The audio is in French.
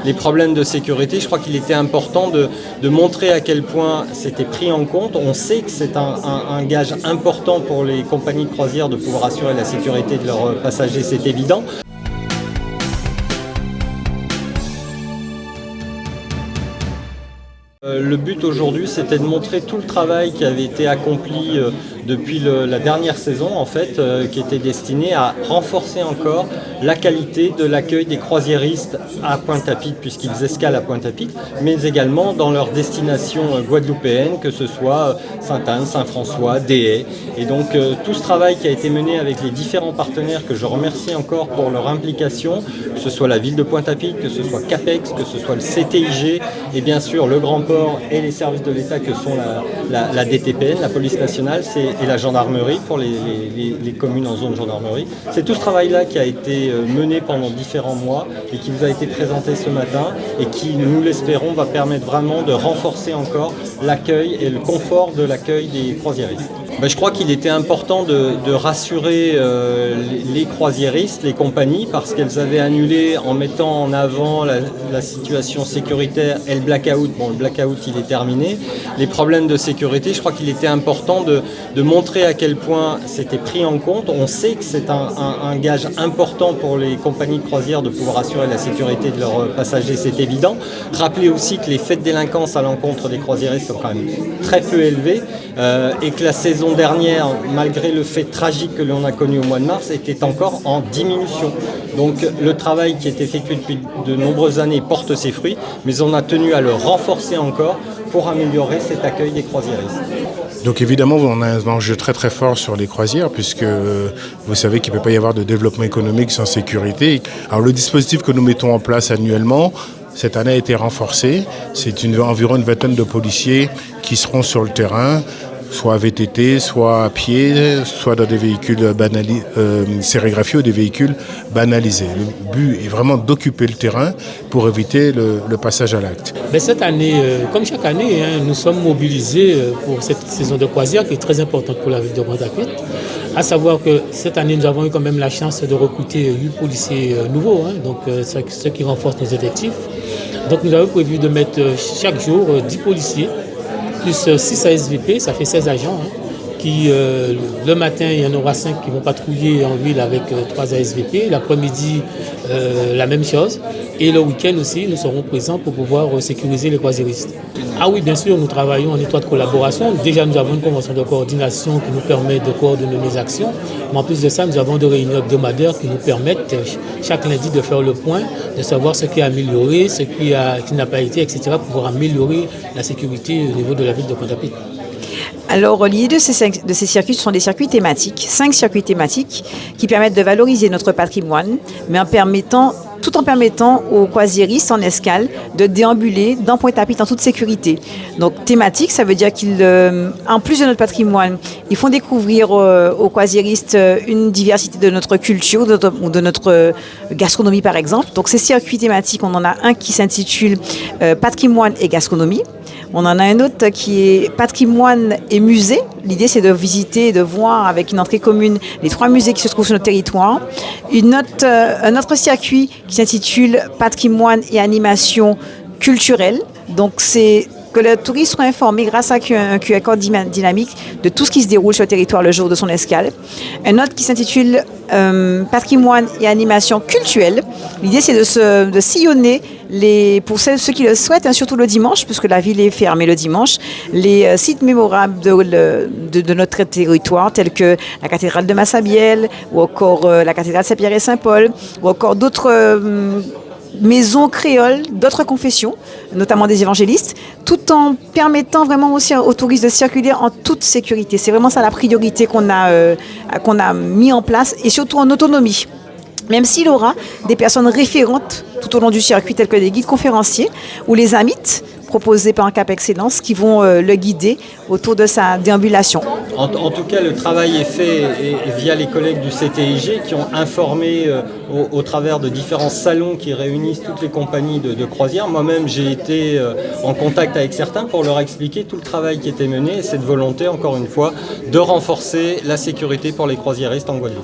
les problèmes de sécurité. Je crois qu'il était important de montrer à quel point c'était pris en compte. On sait que c'est un gage important pour les compagnies de croisière de pouvoir assurer la sécurité de leurs passagers, c'est évident. Le but aujourd'hui, c'était de montrer tout le travail qui avait été accompli depuis la dernière saison, en fait, qui était destiné à renforcer encore la qualité de l'accueil des croisiéristes à Pointe-à-Pitre, puisqu'ils escalent à Pointe-à-Pitre, mais également dans leur destination guadeloupéenne, que ce soit Sainte-Anne, Saint-François, Des Haies. Et donc tout ce travail qui a été mené avec les différents partenaires, que je remercie encore pour leur implication, que ce soit la ville de Pointe-à-Pitre, que ce soit CAPEX, que ce soit le CTIG, et bien sûr le Grand Port et les services de l'État que sont la DTPN, la police nationale, et la gendarmerie pour les communes en zone gendarmerie. C'est tout ce travail-là qui a été mené pendant différents mois et qui vous a été présenté ce matin et qui, nous l'espérons, va permettre vraiment de renforcer encore l'accueil et le confort de l'accueil des croisiéristes. Je crois qu'il était important de rassurer les croisiéristes, les compagnies, parce qu'elles avaient annulé en mettant en avant la situation sécuritaire et le blackout. Bon, le blackout, il est terminé. Les problèmes de sécurité, je crois qu'il était important de montrer à quel point c'était pris en compte. On sait que c'est un gage important pour les compagnies de croisière de pouvoir assurer la sécurité de leurs passagers, c'est évident. Rappeler aussi que les faits de délinquance à l'encontre des croisiéristes sont quand même très peu élevés et que la saison dernière, malgré le fait tragique que l'on a connu au mois de mars, était encore en diminution. Donc le travail qui est effectué depuis de nombreuses années porte ses fruits, mais on a tenu à le renforcer encore pour améliorer cet accueil des croisiéristes. Donc évidemment, on a un enjeu très très fort sur les croisières, puisque vous savez qu'il ne peut pas y avoir de développement économique sans sécurité. Alors le dispositif que nous mettons en place annuellement, cette année a été renforcé. C'est environ une vingtaine de policiers qui seront sur le terrain, soit à VTT, soit à pied, soit dans des véhicules sérigraphiés ou des véhicules banalisés. Le but est vraiment d'occuper le terrain pour éviter le passage à l'acte. Cette année, comme chaque année, nous sommes mobilisés pour cette saison de croisière qui est très importante pour la ville de Pointe-à-Pitre. À savoir que cette année, nous avons eu quand même la chance de recruter 8 policiers nouveaux, donc ce qui renforce nos effectifs. Donc nous avons prévu de mettre chaque jour 10 policiers, plus 6 ASVP, ça fait 16 agents, qui le matin, il y en aura 5 qui vont patrouiller en ville avec 3 ASVP, l'après-midi, la même chose, et le week-end aussi, nous serons présents pour pouvoir sécuriser les croisiéristes. Ah oui, bien sûr, nous travaillons en étroite collaboration. Déjà, nous avons une convention de coordination qui nous permet de coordonner nos actions, mais en plus de ça, nous avons des réunions hebdomadaires qui nous permettent chaque lundi de faire le point, de savoir ce qui a amélioré, ce qui n'a pas été, etc., pour pouvoir améliorer la sécurité au niveau de la ville de Pointe-à-Pitre. Alors, l'idée de ces circuits, ce sont des circuits thématiques, 5 circuits thématiques qui permettent de valoriser notre patrimoine, mais tout en permettant aux croisiéristes en escale de déambuler dans Pointe-à-Pitre en toute sécurité. Donc, thématique, ça veut dire qu'en plus de notre patrimoine, ils font découvrir aux croisiéristes une diversité de notre culture ou de notre gastronomie, par exemple. Donc, ces circuits thématiques, on en a un qui s'intitule Patrimoine et gastronomie. On en a un autre qui est patrimoine et musée. L'idée, c'est de visiter et de voir avec une entrée commune les 3 musées qui se trouvent sur notre territoire. Un autre circuit qui s'intitule patrimoine et animation culturelle. Donc, c'est que le touriste soit informé grâce à un QR code dynamique de tout ce qui se déroule sur le territoire le jour de son escale. Un autre qui s'intitule patrimoine et animation culturelle. L'idée, c'est de sillonner pour ceux qui le souhaitent, surtout le dimanche, puisque la ville est fermée le dimanche, les sites mémorables de notre territoire, tels que la cathédrale de Massabielle, ou encore la cathédrale Saint-Pierre et Saint-Paul, ou encore d'autres maisons créoles, d'autres confessions, notamment des évangélistes, tout en permettant vraiment aussi aux touristes de circuler en toute sécurité. C'est vraiment ça la priorité qu'on a mis en place, et surtout en autonomie. Même s'il aura des personnes référentes tout au long du circuit, telles que des guides conférenciers ou les amites proposés par un Cap Excellence qui vont le guider autour de sa déambulation. En tout cas, le travail est fait via les collègues du CTIG qui ont informé au travers de différents salons qui réunissent toutes les compagnies de croisière. Moi-même, j'ai été en contact avec certains pour leur expliquer tout le travail qui était mené et cette volonté, encore une fois, de renforcer la sécurité pour les croisiéristes en Guadeloupe.